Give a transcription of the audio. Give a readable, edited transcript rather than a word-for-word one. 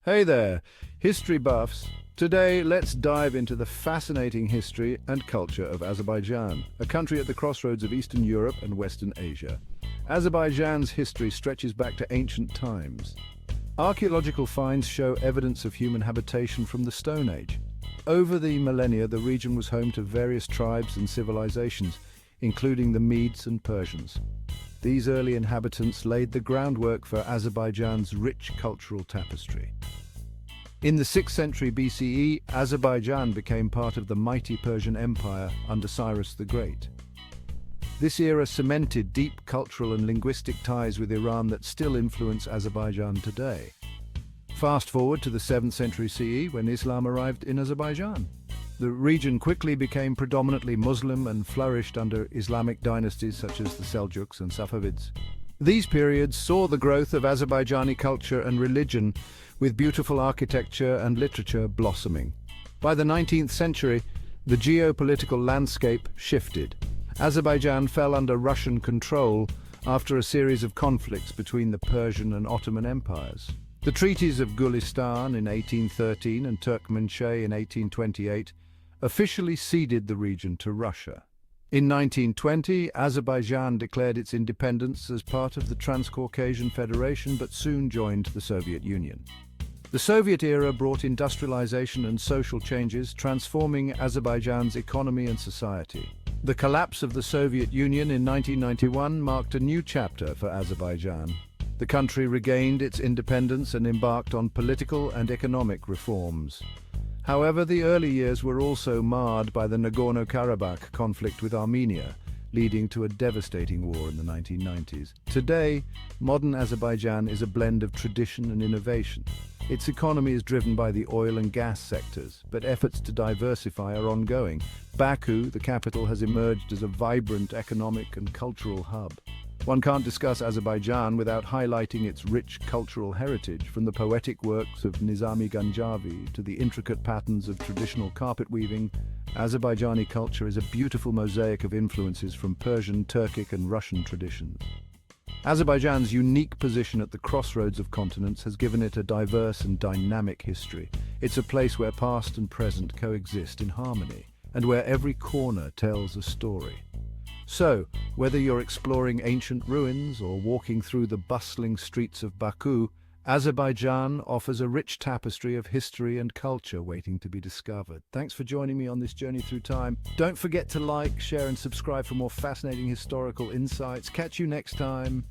Hey there, history buffs. Today, let's dive into the fascinating history and culture of Azerbaijan, a country at the crossroads of Eastern Europe and Western Asia. Azerbaijan's history stretches back to ancient times. Archaeological finds show evidence of human habitation from the Stone Age. Over the millennia, the region was home to various tribes and civilizations, including the Medes and Persians. These early inhabitants laid the groundwork for Azerbaijan's rich cultural tapestry. In the 6th century BCE, Azerbaijan became part of the mighty Persian Empire under Cyrus the Great. This era cemented deep cultural and linguistic ties with Iran that still influence Azerbaijan today. Fast forward to the 7th century CE, when Islam arrived in Azerbaijan. The region quickly became predominantly Muslim and flourished under Islamic dynasties such as the Seljuks and Safavids. These periods saw the growth of Azerbaijani culture and religion, with beautiful architecture and literature blossoming. By the 19th century, the geopolitical landscape shifted. Azerbaijan fell under Russian control after a series of conflicts between the Persian and Ottoman empires. The treaties of Gulistan in 1813 and Turkmenchay in 1828 officially ceded the region to Russia. In 1920, Azerbaijan declared its independence as part of the Transcaucasian Federation, but soon joined the Soviet Union. The Soviet era brought industrialization and social changes, transforming Azerbaijan's economy and society. The collapse of the Soviet Union in 1991 marked a new chapter for Azerbaijan. The country regained its independence and embarked on political and economic reforms. However, the early years were also marred by the Nagorno-Karabakh conflict with Armenia, leading to a devastating war in the 1990s. Today, modern Azerbaijan is a blend of tradition and innovation. Its economy is driven by the oil and gas sectors, but efforts to diversify are ongoing. Baku, the capital, has emerged as a vibrant economic and cultural hub. One can't discuss Azerbaijan without highlighting its rich cultural heritage, from the poetic works of Nizami Ganjavi to the intricate patterns of traditional carpet weaving. Azerbaijani culture is a beautiful mosaic of influences from Persian, Turkic, and Russian traditions. Azerbaijan's unique position at the crossroads of continents has given it a diverse and dynamic history. It's a place where past and present coexist in harmony, and where every corner tells a story. So, whether you're exploring ancient ruins or walking through the bustling streets of Baku, Azerbaijan offers a rich tapestry of history and culture waiting to be discovered. Thanks for joining me on this journey through time. Don't forget to like, share, and subscribe for more fascinating historical insights. Catch you next time.